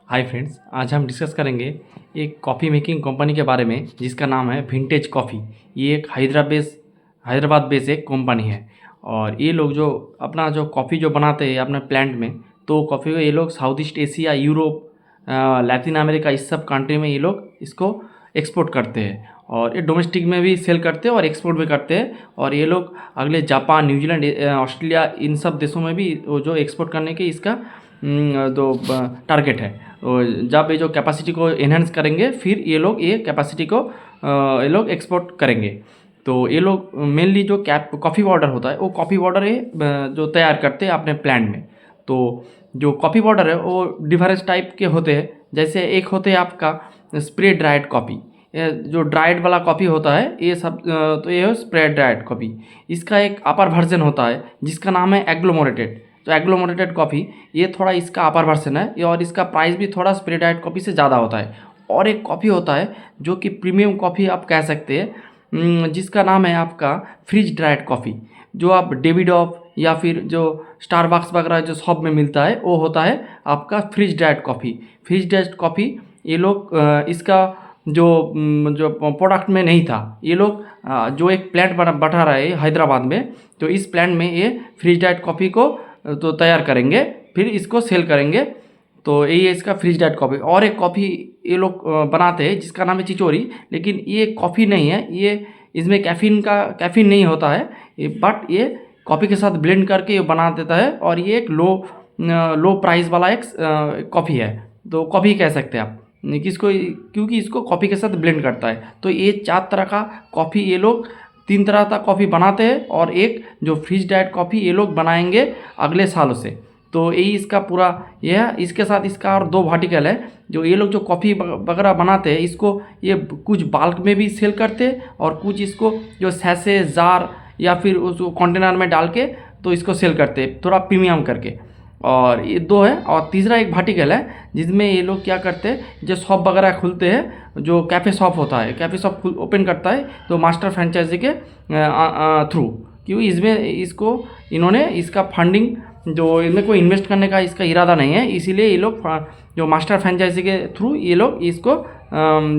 Hi friends, आज हम discuss करेंगे एक कॉफ़ी मेकिंग कंपनी के बारे में जिसका नाम है विंटेज कॉफ़ी। ये एक हैदराबाद बेस एक कंपनी है। और ये लोग जो अपना जो कॉफ़ी जो बनाते हैं अपने प्लांट में, तो कॉफ़ी को ये लोग south east Asia, Europe, Latin America, इस सब कंट्री में ये लोग इसको एक्सपोर्ट करते हैं। और ये डोमेस्टिक में भी सेल करते हैं और एक्सपोर्ट भी करते हैं। और ये लोग अगले जापान, न्यूजीलैंड, ऑस्ट्रेलिया, इन सब देशों में भी वो जो एक्सपोर्ट करने के इसका जो टारगेट है। तो जब ये जो कैपेसिटी को एनहेंस करेंगे, फिर ये कैपेसिटी को ये लोग एक्सपोर्ट करेंगे। तो ये लोग मेनली जो कॉफ़ी पाउडर होता है, वो कॉफ़ी पाउडर ये जो तैयार करते हैं अपने प्लांट में। तो जो कॉफ़ी पाउडर है वो डिफरेंस टाइप के होते हैं। जैसे एक होते हैं आपका स्प्रे ड्राइड कॉफ़ी। जो ड्राइड वाला कॉफ़ी होता है ये सब, तो ये है स्प्रे ड्राइड कॉफ़ी। इसका एक अपर वर्जन होता है जिसका नाम है एग्लोमोरेटेड। तो एग्लोमोरेटेड कॉफ़ी ये थोड़ा इसका अपर वर्जन है, और इसका प्राइस भी थोड़ा स्प्रे ड्राइड कॉफ़ी से ज़्यादा होता है। और एक कॉफ़ी होता है जो कि प्रीमियम कॉफ़ी आप कह सकते हैं, जिसका नाम है आपका फ्रीज ड्राइड कॉफ़ी। जो आप डेविडॉफ या फिर जो स्टारबक्स वगैरह जो शॉप में मिलता है, वो होता है आपका freeze dried coffee. Freeze dried coffee ये लोग इसका जो प्रोडक्ट में नहीं था, ये लोग जो एक प्लांट बैठा रहा है हैदराबाद में, तो इस प्लांट में ये फ्रीज ड्राइड कॉफ़ी को तो तैयार करेंगे, फिर इसको सेल करेंगे। तो यही है इसका फ्रीज ड्राइड कॉफ़ी। और एक कॉफ़ी ये लोग बनाते हैं जिसका नाम है चिचोरी, लेकिन ये कॉफ़ी नहीं है, ये इसमें कैफ़ीन नहीं होता है, बट ये कॉफ़ी के साथ ब्लेंड करके ये बना देता है। और ये एक लो प्राइस वाला एक कॉफ़ी है, तो कॉफ़ी कह सकते हैं आप किसको, क्योंकि इसको कॉफ़ी के साथ ब्लेंड करता है। तो ये 4 तरह का कॉफ़ी ये लोग 3 तरह का कॉफ़ी बनाते हैं, और एक जो फ्रीज ड्राइड कॉफ़ी ये लोग बनाएंगे अगले सालों से। तो यही इसका पूरा ये है। इसके साथ इसका और 2 वर्टिकल है। जो ये लोग जो कॉफ़ी वगैरह बनाते हैं, इसको ये कुछ बाल्क में भी सेल करते हैं, और कुछ इसको जो सैसे, जार या फिर उसको कंटेनर में डाल के तो इसको सेल करते हैं थोड़ा प्रीमियम करके। और ये 2 है। और तीसरा एक वर्टिकल है जिसमें ये लोग क्या करते हैं, जो शॉप वगैरह खुलते हैं, जो कैफ़े शॉप होता है, कैफ़े शॉप ओपन करता है तो मास्टर फ्रेंचाइजी के थ्रू, क्योंकि इसमें इसको इन्होंने इसका फंडिंग जो इनमें कोई इन्वेस्ट करने का इसका इरादा नहीं है, इसीलिए ये लोग जो मास्टर फ्रेंचाइजी के थ्रू ये लोग इसको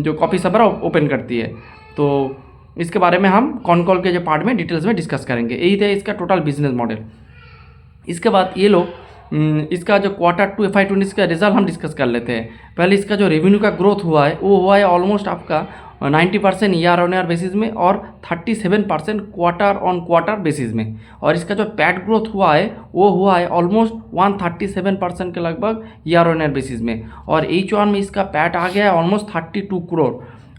जो कॉफ़ी शॉप ओपन करती है। तो इसके बारे में हम कॉन के जो पार्ट में डिटेल्स में डिस्कस करेंगे। यही था इसका टोटल बिजनेस मॉडल। इसके बाद ये लोग इसका जो Q2 FY26 का रिजल्ट हम डिस्कस कर लेते हैं। पहले इसका जो रेवेन्यू का ग्रोथ हुआ है वो हुआ है ऑलमोस्ट आपका 90% ईयर ऑन ईयर बेसिस में, और 37% क्वार्टर ऑन क्वार्टर बेसिस में। और इसका जो पैट ग्रोथ हुआ है वो हुआ है ऑलमोस्ट 137% के लगभग ईयर ऑन ईयर बेसिस में। और H1 में इसका पैट आ गया है ऑलमोस्ट 32 करोड़।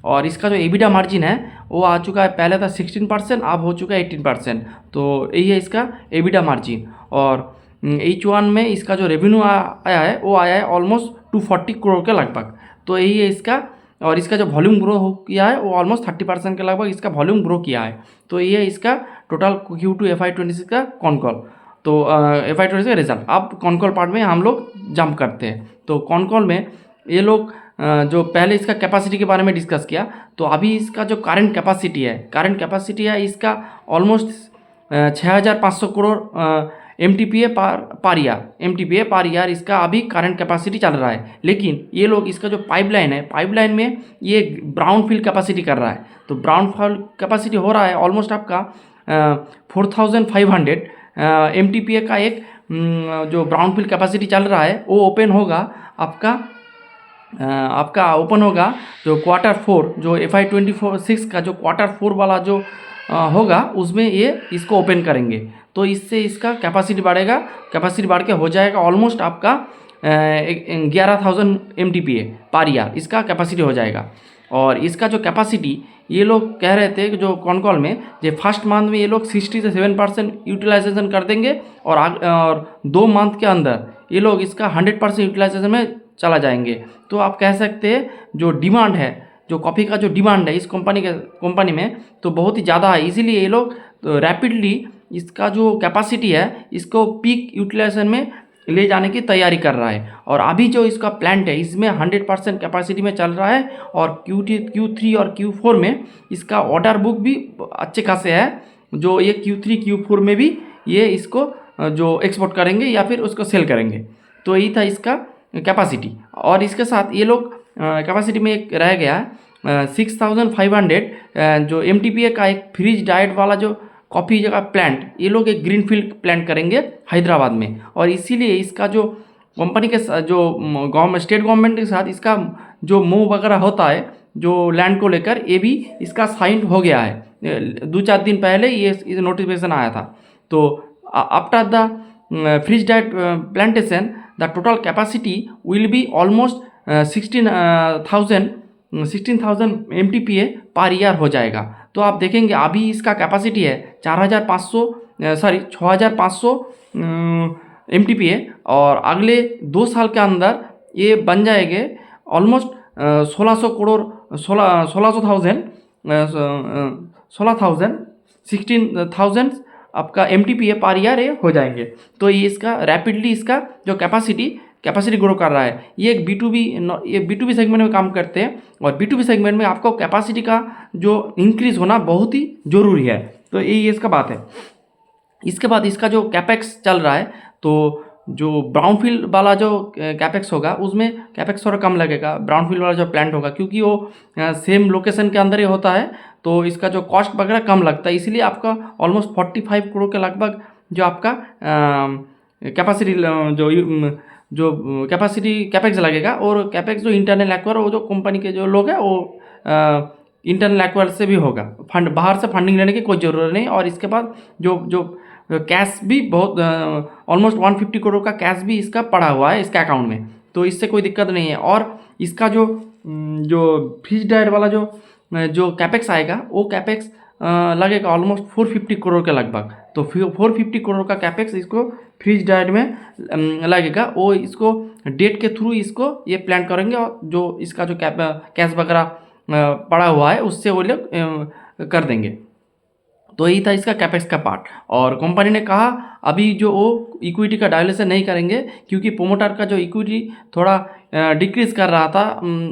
और इसका जो एबिडा मार्जिन है वो आ चुका है, पहले था 16%, अब हो चुका है 18%। तो यही है इसका एबिडा मार्जिन। और H1 में इसका जो रेवेन्यू आया है वो आया है ऑलमोस्ट 240 करोड़ के लगभग। तो यही है इसका। और इसका जो वॉल्यूम ग्रो किया है वो ऑलमोस्ट 30% के लगभग इसका वॉल्यूम ग्रो किया है। तो ये है इसका टोटल Q2 FY26 का कॉन-कॉल। तो FY26 का रिजल्ट। अब कॉन-कॉल पार्ट में हम लोग जंप करते हैं। तो कॉन-कॉल में ये लोग जो पहले इसका कैपेसिटी के बारे में डिस्कस किया, तो अभी इसका जो करंट कैपेसिटी है इसका almost 6500 crore MTPA per year इसका अभी करंट कैपेसिटी चल रहा है। लेकिन ये लोग इसका जो पाइपलाइन में ये ब्राउन फील्ड कैपेसिटी कर रहा है। तो ब्राउन फील्ड कैपेसिटी हो रहा है ऑलमोस्ट आपका 4500 MTPA का एक जो ब्राउन फील्ड कैपेसिटी चल रहा है वो ओपन होगा आपका ओपन होगा जो Q4, जो FY26 का जो Q4 वाला जो होगा उसमें ये इसको ओपन करेंगे। तो इससे इसका कैपेसिटी बढ़ेगा, कैपेसिटी बढ़ के हो जाएगा ऑलमोस्ट आपका 11,000 MTPA पर ईयर इसका कैपेसिटी हो जाएगा। और इसका जो कैपेसिटी ये लोग कह रहे थे कि जो कॉन-कॉल में, जो फर्स्ट मंथ में ये लोग 60 से 7% यूटिलाइजेशन कर देंगे, और 2 मंथ के अंदर ये लोग इसका 100% यूटिलाइजेशन में चला जाएंगे। तो आप कह सकते हैं जो डिमांड है, जो कॉफ़ी का जो डिमांड है इस कंपनी में तो बहुत ही ज़्यादा है, इसीलिए ये लोग तो रैपिडली इसका जो कैपेसिटी है इसको पीक यूटिलाइजेशन में ले जाने की तैयारी कर रहा है। और अभी जो इसका प्लांट है इसमें 100% कैपेसिटी में चल रहा है। और Q3 और Q4 में इसका ऑर्डर बुक भी अच्छे खासे है, जो ये Q3 Q4 में भी ये इसको जो एक्सपोर्ट करेंगे या फिर उसको सेल करेंगे। तो यही था इसका कैपेसिटी। और इसके साथ ये लोग कैपेसिटी में एक रह गया 6500 जो MTPA का एक फ्रीज डाइट वाला जो कॉफ़ी जगह प्लांट, ये लोग एक ग्रीनफील्ड प्लांट करेंगे हैदराबाद में। और इसीलिए इसका जो कंपनी के जो गवर्नमेंट स्टेट गवर्नमेंट के साथ इसका जो मूव वगैरह होता है जो लैंड को लेकर, ये भी इसका साइन हो गया है। 2-4 दिन पहले ये नोटिफिकेशन आया था। तो after the freeze diet plantation the total capacity will be almost 16,000 MTPA per year हो जाएगा। तो आप देखेंगे अभी इसका कैपेसिटी है 6,500 MTPA, और अगले 2 साल के अंदर ये बन जाएंगे ऑलमोस्ट 16,000 आपका MTPA पर ईयर हो जाएंगे। तो ये इसका रैपिडली इसका जो कैपेसिटी ग्रो कर रहा है। ये एक B2B सेगमेंट में काम करते हैं, और B2B सेगमेंट में आपको कैपेसिटी का जो इंक्रीज़ होना बहुत ही ज़रूरी है। तो ये इसका बात है। इसके बाद इसका जो कैपेक्स चल रहा है, तो जो ब्राउनफील्ड वाला जो कैपेक्स होगा उसमें कैपेक्स थोड़ा कम लगेगा। ब्राउनफील्ड वाला जो प्लांट होगा, क्योंकि वो सेम लोकेशन के अंदर ही होता है, तो इसका जो कॉस्ट वगैरह कम लगता है। इसलिए आपका ऑलमोस्ट 45 करोड़ के लगभग जो आपका कैपेसिटी जो कैपेक्स लगेगा। और कैपेक्स जो इंटरनल एक्वायर, वो जो कंपनी के जो लोग हैं वो इंटरनल एक्वायर से भी होगा, फंड बाहर से फंडिंग लेने की कोई ज़रूरत नहीं। और इसके बाद जो कैश भी बहुत ऑलमोस्ट 150 करोड़ का कैश भी इसका पड़ा हुआ है इसके अकाउंट में, तो इससे कोई दिक्कत नहीं है। और इसका जो फ्रीज डाइट वाला जो कैपेक्स आएगा, वो कैपेक्स लगेगा ऑलमोस्ट 450 करोड़ के लगभग। तो 450 करोड़ का कैपेक्स इसको फ्रीज डाइट में लगेगा। वो इसको डेट के थ्रू इसको ये प्लान करेंगे, और जो इसका जो कैश वगैरह पड़ा हुआ है उससे वो लोग कर देंगे। तो यही था इसका कैपेक्स का पार्ट। और कंपनी ने कहा अभी जो वो इक्विटी का डायल्यूशन नहीं करेंगे, क्योंकि प्रोमोटर का जो इक्विटी थोड़ा डिक्रीज कर रहा था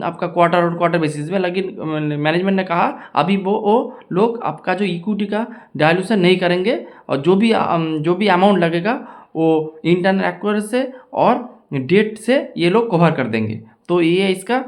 आपका क्वार्टर बेसिस में। लेकिन मैनेजमेंट ने कहा अभी वो लोग आपका जो इक्विटी का डायल्यूशन नहीं करेंगे, और जो भी अमाउंट लगेगा वो इंटरनल एक्वायर से और डेट से ये लोग कवर कर देंगे। तो ये इसका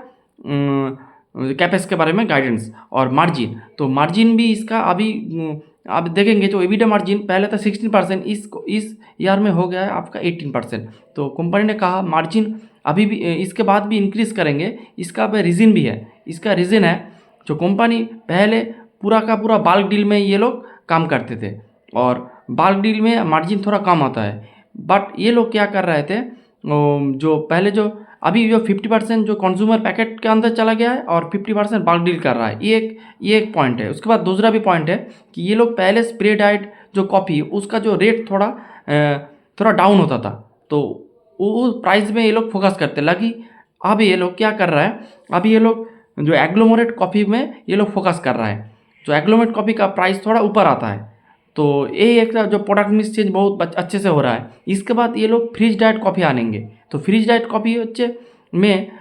कैपेक्स के बारे में गाइडेंस। और मार्जिन, तो मार्जिन भी इसका अभी आप देखेंगे जो एबिटा मार्जिन पहले था 16%, इस ईयर में हो गया है आपका 18%। तो कंपनी ने कहा मार्जिन अभी भी इसके बाद भी इंक्रीज़ करेंगे। इसका रीज़न भी है। इसका रीज़न है जो कंपनी पहले पूरा का पूरा बाल्क डील में ये लोग काम करते थे, और बाल्क डील में मार्जिन थोड़ा कम होता है। बट ये लोग क्या कर रहे थे, जो पहले जो अभी जो 50% जो कंज्यूमर पैकेट के अंदर चला गया है, और 50% बाल्क डील कर रहा है। ये एक पॉइंट है। उसके बाद दूसरा भी पॉइंट है कि ये लोग पहले स्प्रे डाइट जो कॉफ़ी उसका जो रेट थोड़ा डाउन होता था, तो वो प्राइस में ये लोग फोकस करते लगी। अब ये लोग क्या कर रहा है, अभी ये लोग जो एग्लोमरेट कॉफ़ी में ये लोग फोकस कर रहा है। जो एग्लोमरेट कॉफ़ी का प्राइस थोड़ा ऊपर आता है, तो ये एक जो प्रोडक्ट मिक्स चेंज बहुत अच्छे से हो रहा है। इसके बाद ये लोग फ्रीज डाइट कॉफ़ी आनेंगे, तो फ्रीज डाइट कॉफ़ी में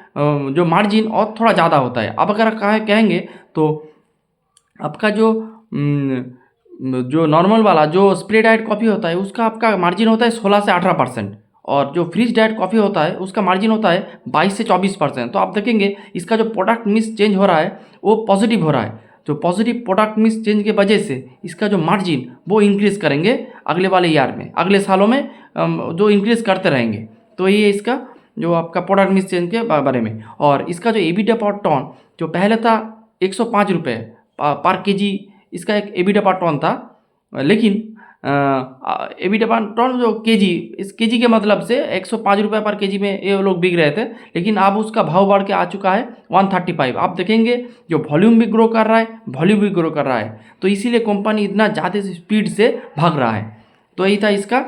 जो मार्जिन और थोड़ा ज़्यादा होता है। अब अगर कहेंगे तो आपका जो नॉर्मल वाला जो स्प्रे डाइट कॉफ़ी होता है उसका आपका मार्जिन होता है 16 से 18%, और जो फ्रीज डाइट कॉफ़ी होता है उसका मार्जिन होता है 22 से 24%। तो आप देखेंगे इसका जो प्रोडक्ट मिक्स चेंज हो रहा है वो पॉजिटिव हो रहा है। जो पॉजिटिव प्रोडक्ट मिक्स चेंज के वजह से इसका जो मार्जिन वो इंक्रीज़ करेंगे अगले वाले ईयर में, अगले सालों में जो इंक्रीज़ करते रहेंगे। तो ये इसका जो आपका प्रोडक्ट मिक्स चेंज के बारे में। और इसका जो एबिटा पर टन जो पहले था 105 रुपये पर केजी, इसका एक एबिटा पर टन था। लेकिन एबिटा पर टन जो केजी, इस केजी के मतलब से 105 रुपये पर केजी में ये लोग बिक रहे थे, लेकिन अब उसका भाव बढ़ के आ चुका है 135। आप देखेंगे जो वॉल्यूम भी ग्रो कर रहा है, वॉल्यूम भी ग्रो कर रहा है, तो इसीलिए कंपनी इतना ज़्यादा स्पीड से भाग रहा है। तो यही था इसका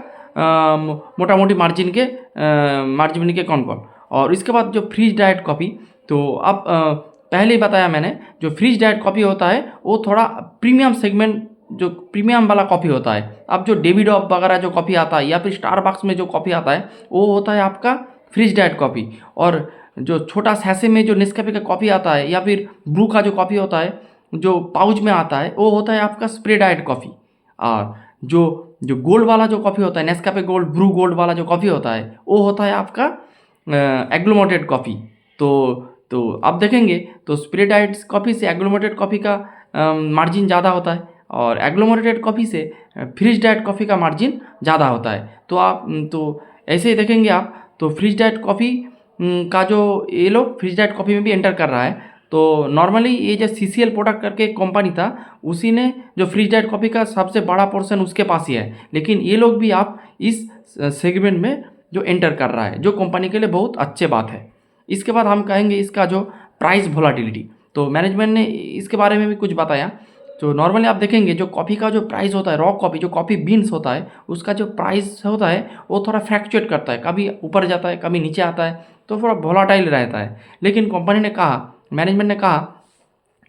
मोटा मोटी मार्जिन के कॉल। और इसके बाद जो फ्रीज डाइट कॉफ़ी, तो अब पहले ही बताया मैंने, जो फ्रीज डाइट कॉफ़ी होता है वो थोड़ा प्रीमियम सेगमेंट, जो प्रीमियम वाला कॉफ़ी होता है। अब जो डेविडॉप वगैरह जो कॉफ़ी आता है, या फिर स्टारबक्स में जो कॉफ़ी आता है, वो होता है आपका फ्रीज डाइट कॉफ़ी। और जो छोटा सैशे में जो नेस्कैफे का कॉफ़ी आता है, या फिर ब्रू का जो कॉफ़ी होता है जो पाउच में आता है, वो होता है आपका स्प्रे डाइट कॉफ़ी। और जो गोल्ड वाला जो कॉफ़ी होता है, नेस्कैफे गोल्ड, ब्रू गोल्ड वाला जो कॉफ़ी होता है, वो होता है आपका एग्लोमेरेटेड कॉफ़ी। तो आप देखेंगे तो स्प्रे डाइट कॉफ़ी से एग्लोमेरेटेड कॉफ़ी का मार्जिन ज़्यादा होता है और एग्लोमेरेटेड कॉफ़ी से फ्रीज डाइट कॉफ़ी का मार्जिन ज़्यादा होता है। तो आप तो ऐसे ही देखेंगे आप तो फ्रीज डाइट कॉफ़ी का जो ये लोग फ्रीज डाइट कॉफ़ी में भी एंटर कर रहा है। तो नॉर्मली ये जो सीसीएल प्रोडक्ट करके एक कंपनी था, उसी ने जो फ्रीज डाइट कॉफ़ी का सबसे बड़ा पोर्शन उसके पास ही है, लेकिन ये लोग भी आप इस सेगमेंट में जो एंटर कर रहा है, जो कंपनी के लिए बहुत अच्छे बात है। इसके बाद हम कहेंगे इसका जो प्राइस वोलाटिलिटी, तो मैनेजमेंट ने इसके बारे में भी कुछ बताया। तो नॉर्मली आप देखेंगे जो कॉफ़ी का जो प्राइस होता है, रॉ कॉफ़ी जो कॉफ़ी बीन्स होता है, उसका जो प्राइस होता है वो थोड़ा फ्लैक्चुएट करता है, कभी ऊपर जाता है कभी नीचे आता है, तो थोड़ा वोलाटाइल रहता है। लेकिन कंपनी ने कहा, मैनेजमेंट ने कहा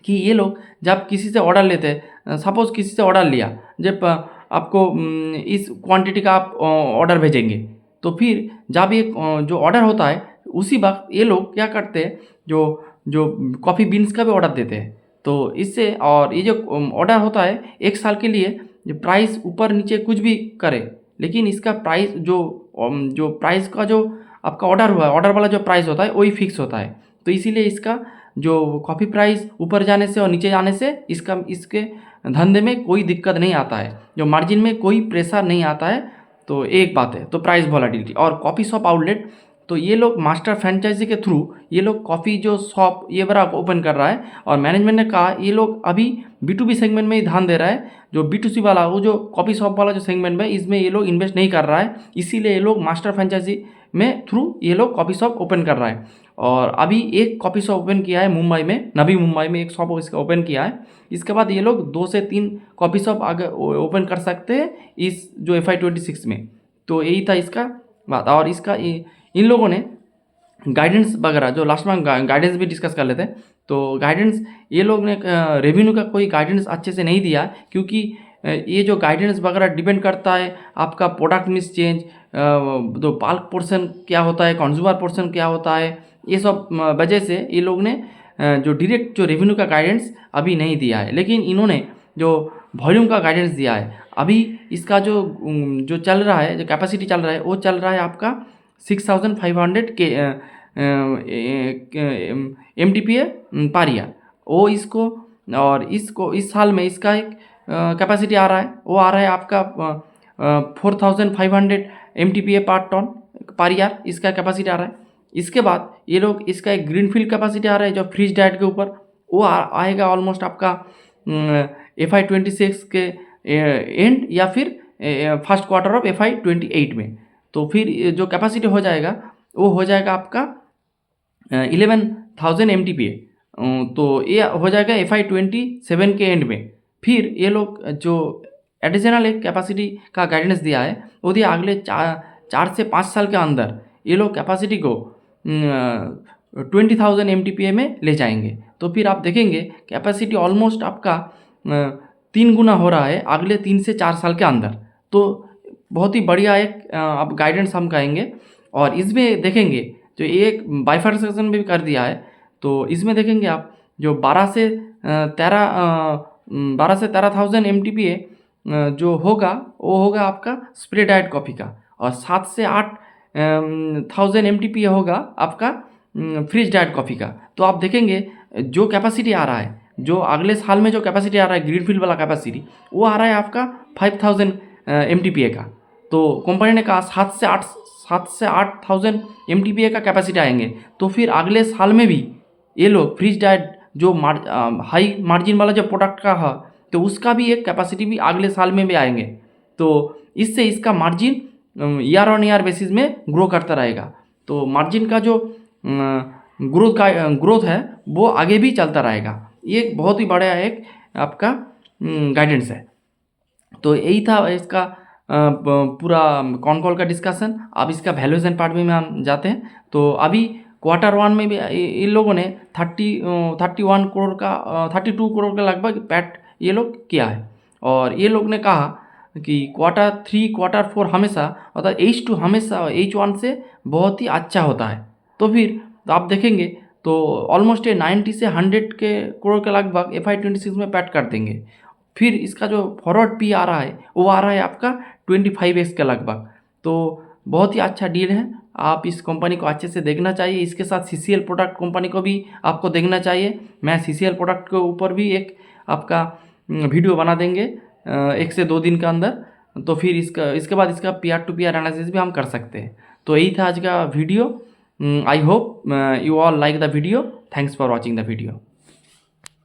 कि ये लोग जब किसी से ऑर्डर लेते हैं, सपोज़ किसी से ऑर्डर लिया, जब आपको इस क्वांटिटी का आप ऑर्डर भेजेंगे, तो फिर जब ये जो ऑर्डर होता है उसी वक्त ये लोग क्या करते हैं, जो जो कॉफ़ी बीन्स का भी ऑर्डर देते हैं। तो इससे और ये जो ऑर्डर होता है 1 साल के लिए, जो प्राइस ऊपर नीचे कुछ भी करे, लेकिन इसका प्राइस जो प्राइस का जो आपका ऑर्डर हुआ है, ऑर्डर वाला जो प्राइस होता है वही फिक्स होता है। तो इसीलिए इसका जो कॉफ़ी प्राइस ऊपर जाने से और नीचे जाने से इसके धंधे में कोई दिक्कत नहीं आता है, जो मार्जिन में कोई प्रेशर नहीं आता है। तो एक बात है तो प्राइस वॉलेटिलिटी। और कॉफ़ी शॉप आउटलेट, तो ये लोग मास्टर फ्रेंचाइजी के थ्रू ये लोग कॉफ़ी जो शॉप ये बड़ा ओपन कर रहा है, और मैनेजमेंट ने कहा ये लोग अभी B2B सेगमेंट में ही ध्यान दे रहा है। जो B2C वाला, वो जो कॉफ़ी शॉप वाला जो सेगमेंट है, इसमें ये लोग इन्वेस्ट नहीं कर रहा है, इसीलिए ये लोग मास्टर फ्रेंचाइजी में थ्रू ये लोग कॉफ़ी शॉप ओपन कर रहा है। और अभी एक कॉफ़ी शॉप ओपन किया है मुंबई में, नवी मुंबई में एक शॉप इसका ओपन किया है। इसके बाद ये लोग 2 से 3 कॉफ़ी शॉप आगे ओपन कर सकते हैं इस जो FY26 में। तो यही था इसका बात। और इसका इन लोगों ने गाइडेंस वगैरह, जो लास्ट में गाइडेंस भी डिस्कस कर लेते हैं। तो गाइडेंस ये लोग ने रेवेन्यू का कोई गाइडेंस अच्छे से नहीं दिया, क्योंकि ये जो गाइडेंस वगैरह डिपेंड करता है आपका प्रोडक्ट मिक्स चेंज, तो बाल्क पोर्शन क्या होता है, कंज्यूमर पोर्शन क्या होता है, ये सब वजह से ये लोग ने जो डायरेक्ट जो रेवेन्यू का गाइडेंस अभी नहीं दिया है। लेकिन इन्होंने जो वॉल्यूम का गाइडेंस दिया है, अभी इसका जो चल रहा है, जो कैपेसिटी चल रहा है, वो चल रहा है आपका 6500 के MTPA पर ईयर। वो इसको और इसको इस साल में इसका एक कैपेसिटी आ रहा है, वो आ रहा है आपका 4500 MTPA पर टन पर ईयर, इसका कैपेसिटी आ रहा है। इसके बाद ये लोग इसका एक ग्रीनफील्ड कैपेसिटी आ रहा है जो फ्रीज डाइट के ऊपर, वो आएगा ऑलमोस्ट आपका FY26 के एंड या फिर फर्स्ट क्वार्टर ऑफ FY28 में। तो फिर जो कैपेसिटी हो जाएगा वो हो जाएगा आपका 11,000 MTPA। तो ये हो जाएगा FY27 के एंड में। फिर ये लोग जो एडिशनल एक कैपेसिटी का गाइडेंस दिया है, वो दिया अगले 4 से 5 साल के अंदर ये लोग कैपेसिटी को 20,000 MTPA में ले जाएंगे। तो फिर आप देखेंगे कैपेसिटी ऑलमोस्ट आपका 3 गुना हो रहा है अगले 3 से 4 साल के अंदर। तो बहुत ही बढ़िया एक अब गाइडेंस हम कहेंगे। और इसमें देखेंगे जो एक बाइफर्केशन भी कर दिया है, तो इसमें देखेंगे आप जो 12 से 13,000 MTPA जो होगा वो होगा आपका स्प्रे डाइट कॉफ़ी का, और 7 से 8,000 MTPA होगा आपका फ्रीज डाइट कॉफ़ी का। तो आप देखेंगे जो कैपेसिटी आ रहा है, जो अगले साल में जो कैपेसिटी आ रहा है ग्रीनफील्ड वाला कैपेसिटी, वो आ रहा है आपका 5,000 MTPA का। तो कंपनी ने कहा 7 से 8,000 MTPA का कैपेसिटी आएंगे। तो फिर अगले साल में भी ये लोग फ्रीज डाइट जो हाई मार्जिन वाला जो प्रोडक्ट का है, तो उसका भी एक कैपेसिटी भी अगले साल में भी आएंगे। तो इससे इसका margin year on year basis में ग्रो करता रहेगा। तो मार्जिन का जो ग्रोथ है वो आगे भी चलता रहेगा। ये एक बहुत ही बड़ा एक आपका गाइडेंस है। तो यही था इसका पूरा कॉन कॉल का डिस्कशन। अब इसका वैल्यूएशन पार्ट में हम जाते हैं। तो अभी Q1 में भी इन लोगों ने 32 करोड़ का लगभग पैट ये लोग किया है। और ये लोग ने कहा कि Q3 Q4 हमेशा, अर्थात H2 हमेशा H1 से बहुत ही अच्छा होता है। तो फिर तो आप देखेंगे तो ऑलमोस्ट 90 से 100 करोड़ के लगभग FY26 में पैट कर देंगे। फिर इसका जो फॉरवर्ड पी आ रहा है वो आ रहा है आपका 25x के लगभग। तो बहुत ही अच्छा डील है। आप इस कंपनी को अच्छे से देखना चाहिए। इसके साथ सीसीएल प्रोडक्ट कंपनी को भी आपको देखना चाहिए। मैं सीसीएल प्रोडक्ट के ऊपर भी एक आपका वीडियो बना देंगे 1 से 2 दिन के अंदर। तो फिर इसके बाद इसका पीयर टू पीयर एनालिसिस भी हम कर सकते हैं। तो यही था आज का video. I hope you all like the video. Thanks for watching the video.